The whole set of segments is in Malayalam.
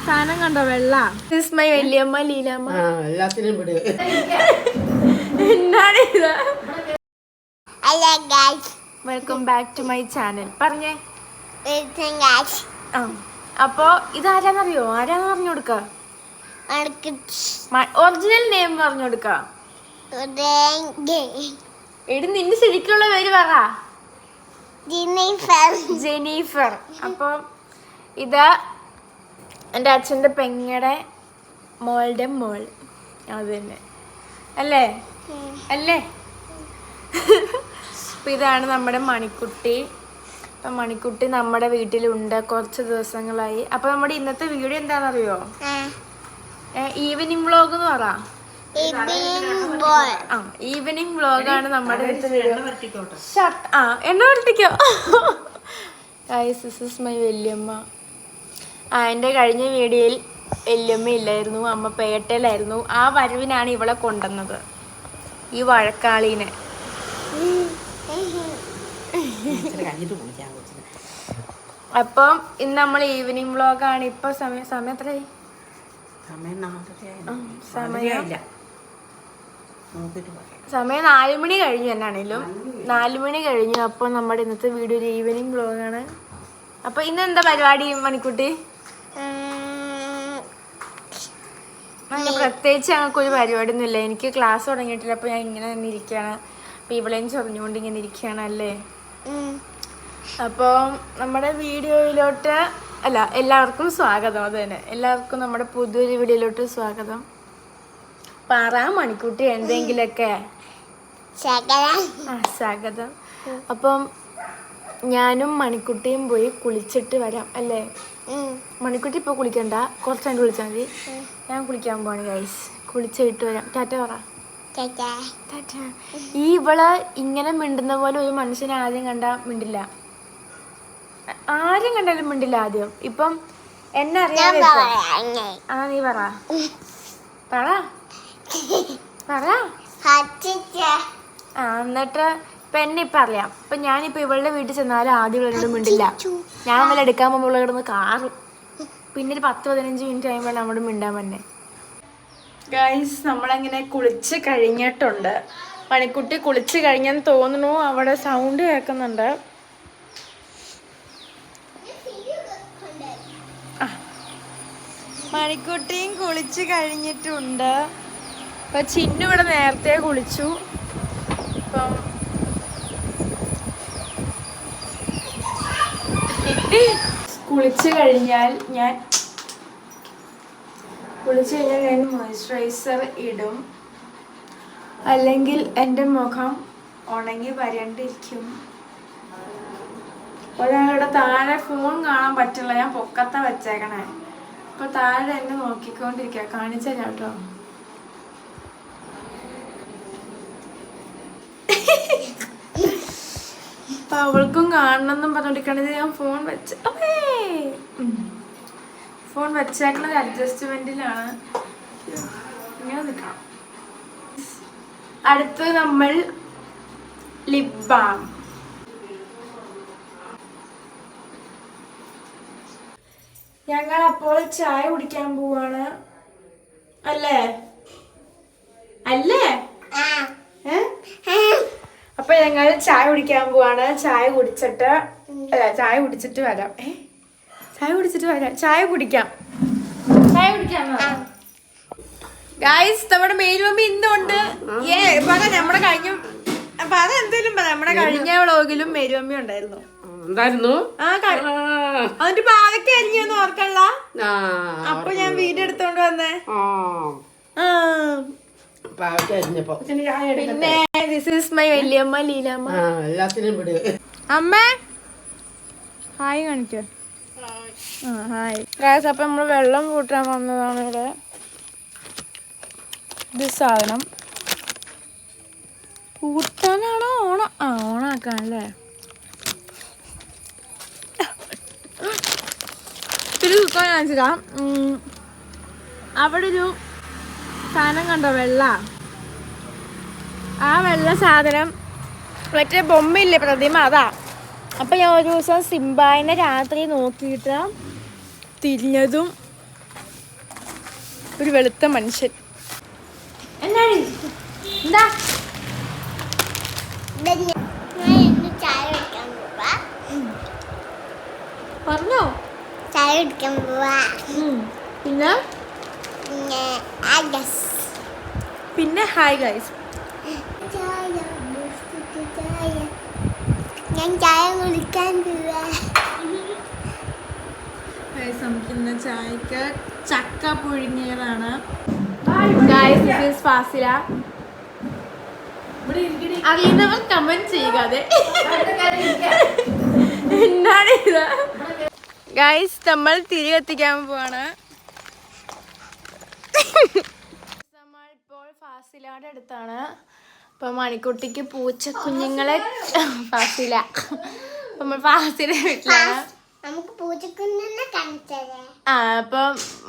സാധനം കണ്ടോ? വെള്ള മൈ വല്യമ്മ ലീലാമ്മ എല്ലാത്തിനും എന്താണ് ഇത്? Welcome back to my channel. പറഞ്ഞേ. അപ്പൊ ഇതാരാന്നറിയോ? ആരാന്ന് പറഞ്ഞു കൊടുക്ക. ഒറിജിനൽ നെയിം പറഞ്ഞു കൊടുക്ക. എടി നിന്റെ ശരിക്കുള്ള പേര് പറ. ജെനീഫർ. അപ്പൊ ഇതാ എൻ്റെ അച്ഛൻ്റെ പെങ്ങടെ മോളുടെ മോൾ. അത് തന്നെ അല്ലേ? അല്ലേ? അപ്പം ഇതാണ് നമ്മുടെ മണിക്കുട്ടി. അപ്പം മണിക്കുട്ടി നമ്മുടെ വീട്ടിലുണ്ട് കുറച്ച് ദിവസങ്ങളായി. അപ്പം നമ്മുടെ ഇന്നത്തെ വീഡിയോ എന്താണെന്നറിയോ? ഈവനിങ് വ്ളോഗ് എന്ന് പറ. ഈവനിങ് വ്ളോഗാണ് നമ്മുടെ എണ്ണ വരട്ടിക്കോ. ഗൈസ്, ദിസ് ഈസ് മൈ വല്യമ്മ. എൻ്റെ കഴിഞ്ഞ വീഡിയോയിൽ വല്യമ്മ ഇല്ലായിരുന്നു, അമ്മ പേട്ടയിലായിരുന്നു. ആ വരവിനാണ് ഇവളെ കൊണ്ടുവന്നത്, ഈ വഴക്കാളീനെ. അപ്പം ഇന്ന് നമ്മൾ ഈവനിങ് വ്ളോഗാണ്. ഇപ്പൊ സമയം എത്രയായി? സമയം 4 മണി കഴിഞ്ഞു. എന്നാണേലും 4 മണി കഴിഞ്ഞു. അപ്പോൾ നമ്മുടെ ഇന്നത്തെ വീഡിയോ ഒരു ഈവനിങ് വ്ളോഗാണ്. അപ്പൊ ഇന്ന് എന്താ പരിപാടി മണിക്കുട്ടി? പ്രത്യേകിച്ച് ഞങ്ങൾക്കൊരു പരിപാടി ഒന്നും ഇല്ല. എനിക്ക് ക്ലാസ് തുടങ്ങിയിട്ടില്ല. അപ്പൊ ഞാൻ ഇങ്ങനെ തന്നെ ഇരിക്കുകയാണ്. അപ്പൊ ഇവളെയും ചൊറിഞ്ഞുകൊണ്ട് ഇങ്ങനെ ഇരിക്കുകയാണ് അല്ലേ? അപ്പോൾ നമ്മുടെ വീഡിയോയിലോട്ട് എല്ലാവർക്കും സ്വാഗതം. അത് തന്നെ, എല്ലാവർക്കും നമ്മുടെ പുതിയൊരു വീഡിയോയിലോട്ട് സ്വാഗതം. പറ മണിക്കുട്ടി എന്തെങ്കിലൊക്കെ. സ്വാഗതം. അപ്പം ഞാനും മണിക്കുട്ടിയും പോയി കുളിച്ചിട്ട് വരാം അല്ലേ? മണിക്കുട്ടി ഇപ്പോൾ കുളിക്കണ്ട, കുറച്ച് കഴിഞ്ഞ് കുളിച്ചാൽ മതി. ഞാൻ കുളിക്കാൻ പോവാണ് ഗൈസ്. കുളിച്ചിട്ട് വരാം. ടാറ്റ പറ. ടാറ്റ. ഈ ഇവള് ഇങ്ങനെ മിണ്ടുന്ന പോലെ ഒരു മനുഷ്യനെ ആദ്യം കണ്ടാൽ മിണ്ടില്ല. ആരും കണ്ടാലും മിണ്ടില്ല ആദ്യം. ഇപ്പം എന്നെ അറിയാതെ നീ പറ പറ പറ. എന്നിട്ട് ഇപ്പൊ എന്നെ ഇപ്പൊ അറിയാം. ഇപ്പൊ ഞാനിപ്പോ ഇവളുടെ വീട്ടിൽ ചെന്നാലും ആദ്യം ഇവളോട് മിണ്ടില്ല. ഞാൻ വല്ല എടുക്കാൻ പോകുമ്പോൾ ഇവളെ കിടന്ന് കാറും. പിന്നെ ഒരു 10-15 മിനിറ്റ് കഴിയുമ്പോൾ നമ്മോട് മിണ്ടാൻ തന്നെ. ഗൈസ്, നമ്മളങ്ങനെ കുളിച്ച് കഴിഞ്ഞിട്ടുണ്ട്. മണിക്കുട്ടി കുളിച്ച് കഴിഞ്ഞെന്ന് തോന്നുന്നു. അവിടെ സൗണ്ട് കേൾക്കുന്നുണ്ട്. മണിക്കുട്ടിയും കുളിച്ച് കഴിഞ്ഞിട്ടുണ്ട്. ഇപ്പൊ ചിന്നു ഇവിടെ നേരത്തെ കുളിച്ചു. ഇപ്പം കുളിച്ച് കഴിഞ്ഞാൽ ഞാൻ മോയ്സ്ചറൈസർ ഇടും. അല്ലെങ്കിൽ എൻ്റെ മുഖം ഉണങ്ങി വരണ്ടിരിക്കും. ഒരാളുടെ താഴെ ഫോൺ കാണാൻ പറ്റില്ല. ഞാൻ പൊക്കത്ത വെച്ചേക്കണേ. അപ്പൊ താഴെ എന്നെ നോക്കിക്കൊണ്ടിരിക്കുക. കാണിച്ചു തരാം കേട്ടോ. അപ്പൊ അവൾക്കും കാണണമെന്നും പറഞ്ഞോണ്ടിരിക്കണത്. ഞാൻ ഫോൺ വെച്ചേക്കണ അഡ്ജസ്റ്റ്മെന്റിലാണ്. ഇങ്ങനെ നിൽക്കണം. അടുത്ത് നമ്മൾ ലിപ് ബാം. ഞങ്ങൾ അപ്പോൾ ചായ കുടിക്കാൻ പോവാണ് അല്ലേ? അല്ലേ? അപ്പൊ ഞങ്ങൾ ചായ കുടിക്കാൻ പോവാണ്. ചായ കുടിച്ചിട്ട് വരാം. ചായ കുടിക്കാം. ഗായ്സ്, നമ്മുടെ മേലുമമ്മി ഇന്നുണ്ട്. നമ്മുടെ കഴിഞ്ഞ നമ്മുടെ കഴിഞ്ഞ വ്ളോഗിലും മേലുമമ്മി ഉണ്ടായിരുന്നു. അതിന്റെ പാവയ്ക്ക് അരിഞ്ഞൊന്നും ഓർക്കല്ല. അപ്പൊ ഞാൻ വീഡിയോ എടുത്തോണ്ട് വന്നേ. പിന്നെ ദിസ് ഈസ് മൈ വല്യമ്മ ലീലാമ്മ. അമ്മ ഹായ് കാണിക്കോ? Hi guys. അപ്പൊ നമ്മള് വെള്ളം കൂട്ടാൻ വന്നതാണ് ഇവിടെ. ഇത് സാധനം കൂട്ടാനാണോ ഓണാക്കാനല്ലേ? ഇത്തിരി കുക്കാൻ കാണിച്ചില്ല. അവിടെ ഒരു സാധനം കണ്ടോ? വെള്ള. ആ വെള്ള സാധനം മറ്റേ ബൊമ്മയില്ലേ, പ്രതിമ, അതാ. അപ്പം ഞാൻ ഒരു ദിവസം സിംബായിനെ രാത്രി നോക്കിയിട്ട് തിരിഞ്ഞതും ഒരു വെളുത്ത മനുഷ്യൻ. എന്നാണ് എന്താ പറഞ്ഞോ? ചായ കുടിക്കാൻ പോവാ. പിന്നെ ഹായ് ഗൈസ്. ഞാൻ ചായ കുടിക്കാൻ പോവാ. നമുക്കിന്ന് ചായക്ക് ചക്ക പുഴുങ്ങിയതാണ്. Guys this is Fasila. അറിയുന്നവർ കമന്റ് ചെയ്യുക. അതെ എന്താണ് ഇത് ഗൈസ്? നമ്മൾ തിരി കത്തിക്കാൻ പോവാണ്. നമ്മളിപ്പോൾ ഫാസിലയുടെ അടുത്താണ്. അപ്പൊ മണിക്കുട്ടിക്ക് പൂച്ച കുഞ്ഞുങ്ങളെ ഫാസില നമ്മൾ ഫാസില വീട്ടിലാണ്. അപ്പൊ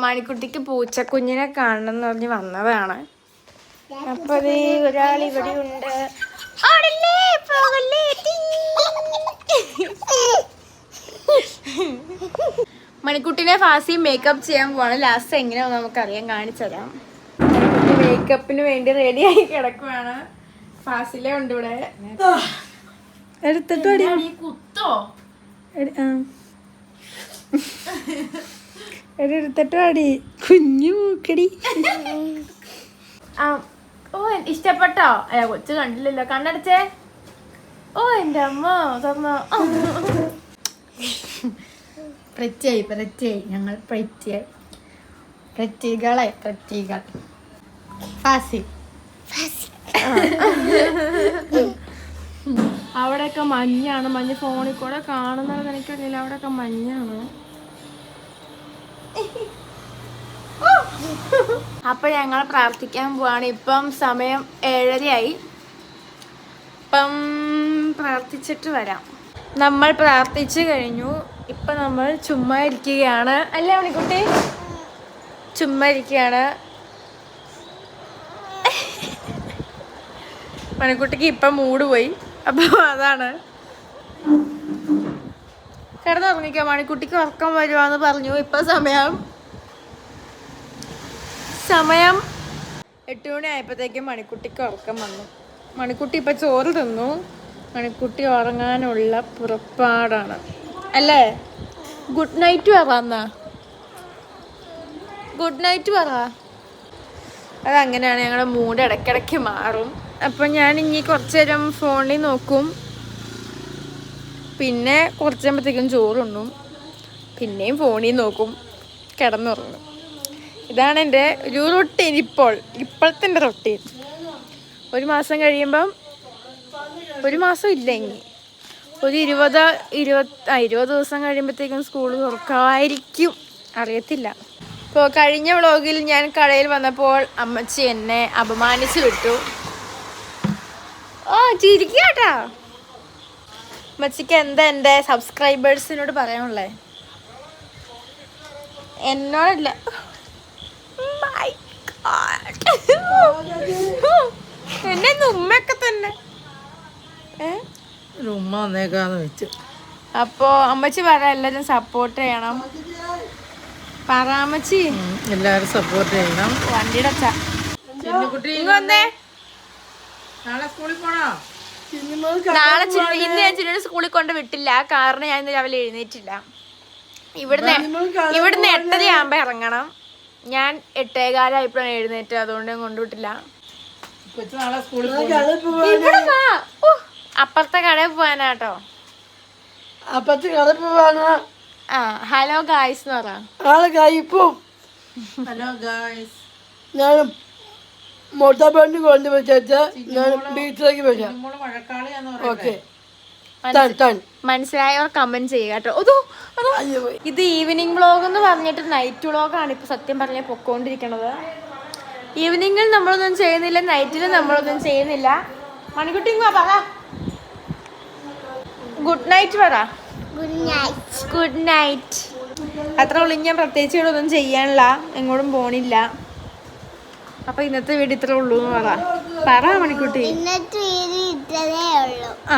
മണിക്കുട്ടിക്ക് പൂച്ചക്കുഞ്ഞിനെ കാണണം എന്ന് പറഞ്ഞ് വന്നതാണ്. അപ്പൊ ഒരാൾ ഇവിടെ ഉണ്ട്. മണിക്കുട്ടിനെ ഫാസി മേക്കപ്പ് ചെയ്യാൻ പോവാണ്. ലാസ്റ്റ് എങ്ങനെയാവും നമുക്കറിയാം, കാണിച്ചുതരാം. മണിക്കുട്ടി മേക്കപ്പിന് വേണ്ടി റെഡിയായി കിടക്കുവാണ്. ഫാസില ഉണ്ട് ഇവിടെ. എടുത്തിട്ടോ കുത്തോ എടുത്തിട്ടോ അടി കുഞ്ഞു മൂക്കടി. ഓ ഇഷ്ടപ്പെട്ടോ? അയ്യ കൊച്ചു കണ്ടില്ലല്ലോ. കണ്ണടച്ചേ. ഓ എന്റെ അമ്മ തുറന്നോ. പ്രത്യേകി ഞങ്ങൾ പ്രത്യേകളെ ഫാസി. അവിടെയൊക്കെ മഞ്ഞാണ്. മഞ്ഞ് ഫോണിൽ കൂടെ കാണുന്നത് എനിക്കറിയില്ല. അവിടെയൊക്കെ മഞ്ഞാണ്. അപ്പൊ ഞങ്ങൾ പ്രാർത്ഥിക്കാൻ പോവാണ്. ഇപ്പം സമയം 7:30 ഇപ്പം പ്രാർത്ഥിച്ചിട്ട് വരാം. നമ്മൾ പ്രാർത്ഥിച്ചു കഴിഞ്ഞു. ഇപ്പൊ നമ്മൾ ചുമ്മാ ഇരിക്കുകയാണ്. അല്ലേ മണിക്കുട്ടി? ചുമ്മാ ഇരിക്കുകയാണ്. മണിക്കുട്ടിക്ക് ഇപ്പം മൂഡ് പോയി. അപ്പൊ അതാണ്. കിടന്നുറങ്ങിക്കോ. മണിക്കുട്ടിക്ക് ഉറക്കം വരുവാന്ന് പറഞ്ഞു. ഇപ്പൊ സമയം 8 മണി ആയപ്പോഴത്തേക്കും മണിക്കുട്ടിക്ക് ഉറക്കം വന്നു. മണിക്കുട്ടി ഇപ്പൊ ചോറ് തിന്നു. മണിക്കുട്ടി ഉറങ്ങാനുള്ള പുറപ്പാടാണ്. അല്ലേ? ഗുഡ് നൈറ്റ് പറ. എന്നാ ഗുഡ് നൈറ്റ് പറ. അതങ്ങനെയാണ്. ഞങ്ങളുടെ മൂഡ് ഇടയ്ക്കിടയ്ക്ക് മാറും. അപ്പം ഞാൻ ഇനി കുറച്ച് നേരം ഫോണിൽ നോക്കും. പിന്നെ കുറച്ച് കഴിയുമ്പോഴത്തേക്കും ചോറുണ്ണും. പിന്നെയും ഫോണിൽ നോക്കും. കിടന്നുറങ്ങും. ഇതാണ് എൻ്റെ ഒരു റൊട്ടീൻ. ഇപ്പോഴത്തെ എൻ്റെ റൊട്ടീൻ. 1 മാസം കഴിയുമ്പം 1 മാസം ഇല്ല, ഇനി ഒരു 20 ദിവസം കഴിയുമ്പോഴത്തേക്കും സ്കൂൾ തുറക്കായിരിക്കും. അറിയത്തില്ല. ഇപ്പോൾ കഴിഞ്ഞ വ്ളോഗിൽ ഞാൻ കടയിൽ വന്നപ്പോൾ അമ്മച്ചി എന്നെ അപമാനിച്ചു വിട്ടു. ഓ ചിരിക്കാട്ടാ. അമ്മച്ചിക്ക് എന്താ എൻ്റെ സബ്സ്ക്രൈബേഴ്സിനോട് പറയാനുള്ളേ? എന്നോടല്ല. എന്നെ ഉമ്മയൊക്കെ തന്നെ ഉമ്മ വന്നേക്കാന്ന് വെച്ചു. അപ്പോ അമ്മച്ചി പറ എല്ലാരും സപ്പോർട്ട് ചെയ്യണം. പറ അമ്മച്ചി. എല്ലാരും സപ്പോർട്ട് ചെയ്യണം. വണ്ടിയുടെ വന്നേ. നാളെ സ്കൂളിൽ പോണോ? നാളെ ഇന്ന് ഞാൻ ചിന്നയുടെ സ്കൂളിൽ കൊണ്ട് വിട്ടില്ല. കാരണം ഞാൻ ഇന്ന് രാവിലെ എഴുന്നേറ്റില്ല. ഇവിടുന്ന് 8:30 ആകുമ്പോ ഇറങ്ങണം. ഞാൻ 8:15 എഴുന്നേറ്റ്. അതുകൊണ്ട് ഞാൻ കൊണ്ടുവിട്ടില്ല. അപ്പുറത്തെ കടയിൽ പോവാനാട്ടോ. അപ്പുറത്തെ കടയിൽ പോവാനാ. ഹലോ ഗായ്സ് എന്ന് പറ. Hello guys. ഞാൻ മോട്ടോർ കൊണ്ട് വെച്ചാൽ ഞാൻ ബീച്ചിലേക്ക് വരാം. ഓക്കെ, മനസ്സിലായവർ കമന്റ് ചെയ്യുക കേട്ടോ. ഇത് ഈവനിങ് വ്ളോഗ് എന്ന് പറഞ്ഞിട്ട് നൈറ്റ് വ്ളോഗാണ് ഇപ്പൊ സത്യം പറഞ്ഞാൽ പൊക്കോണ്ടിരിക്കണത്. ഈവനിങ്ങിൽ നമ്മളൊന്നും ചെയ്യുന്നില്ല, നൈറ്റിൽ നമ്മളൊന്നും ചെയ്യുന്നില്ല. മണിക്കുട്ടി പറ ഗുഡ് നൈറ്റ് പറ. Good night. അത്ര ഉള്ളു. ഞാൻ പ്രത്യേകിച്ച് ഇവിടെ ഒന്നും ചെയ്യാനില്ല, എങ്ങോട്ടും പോണില്ല. അപ്പൊ ഇന്നത്തെ വീഡിയോ ഇത്രേ ഉള്ളൂ എന്ന് പറ മണിക്കുട്ടി. ആ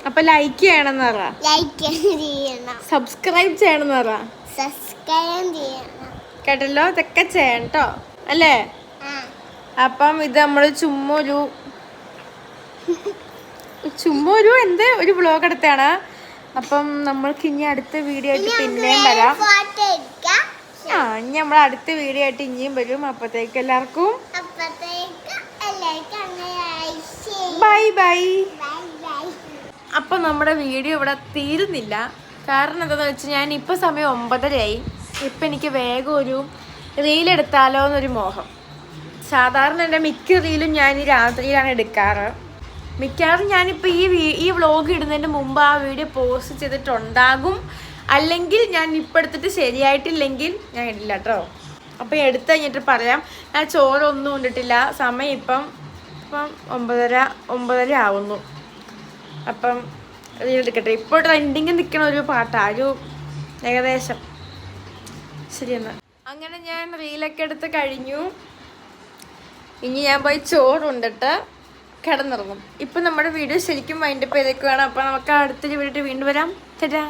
അപ്പൊ ലൈക്ക് ചെയ്യണമെന്ന് പറ. സബ്സ്ക്രൈബ് ചെയ്യണമെന്ന് പറ. കേട്ടല്ലോ? ഇതൊക്കെ ചെയ്യണം കേട്ടോ. അല്ലേ? ആ അപ്പം ഇത് നമ്മള് ചുമ്മാ ഒരു വ്ലോഗ് എടുത്താണ്. അപ്പം നമ്മൾക്ക് ഇനി അടുത്ത വീഡിയോ ആയിട്ട് പിന്നെയും വരാം. ഫോട്ടോ എടുക്കാം. ഇനി നമ്മൾ അടുത്ത വീഡിയോ ആയിട്ട് ഇനിയും വരും. അപ്പത്തേക്ക് എല്ലാവർക്കും അപ്പത്തേക്ക് എല്ലാവർക്കും അങ്ങനെ ബൈ ബൈ. Bye bye. അപ്പം നമ്മുടെ വീഡിയോ ഇവിടെ തീരുന്നില്ല. കാരണം എന്താണെന്ന് വെച്ചാൽ ഞാൻ ഇപ്പോൾ സമയം 9:30 ഇപ്പം എനിക്ക് വേഗം ഒരു റീലെടുത്താലോ എന്നൊരു മോഹം. സാധാരണ എൻ്റെ മിക്ക റീലും ഞാൻ ഈ രാത്രിയിലാണ് എടുക്കാറ്. മിക്കവാറും ഞാനിപ്പോൾ ഈ വ്ളോഗ് ഇടുന്നതിന് മുമ്പ് ആ വീഡിയോ പോസ്റ്റ് ചെയ്തിട്ടുണ്ടാകും. അല്ലെങ്കിൽ ഞാൻ ഇപ്പം എടുത്തിട്ട് ശരിയായിട്ടില്ലെങ്കിൽ ഞാൻ ഇടില്ല കേട്ടോ. അപ്പം എടുത്ത് കഴിഞ്ഞിട്ട് പറയാം. ഞാൻ ചോറൊന്നും ഉണ്ടിട്ടില്ല. സമയം ഇപ്പം 9:30 ആവുന്നു. അപ്പം റീലെടുക്കട്ടെ. ഇപ്പോൾ ട്രെൻഡിങ് നിൽക്കണ ഒരു പാട്ടാണ്, ഒരു ഏകദേശം. ശരിയെന്നാൽ അങ്ങനെ ഞാൻ റീലൊക്കെ എടുത്ത് കഴിഞ്ഞു. ഇനി ഞാൻ പോയി ചോറുണ്ടിട്ട് കിടന്നിറങ്ങും. ഇപ്പം നമ്മുടെ വീഡിയോ ശരിക്കും വൈൻഡപ്പ് ചെയ്തേക്കുവാണ്. അപ്പം നമുക്ക് അടുത്തൊരു വീഡിയോ വീണ്ടും വരാം. ചേട്ടാ.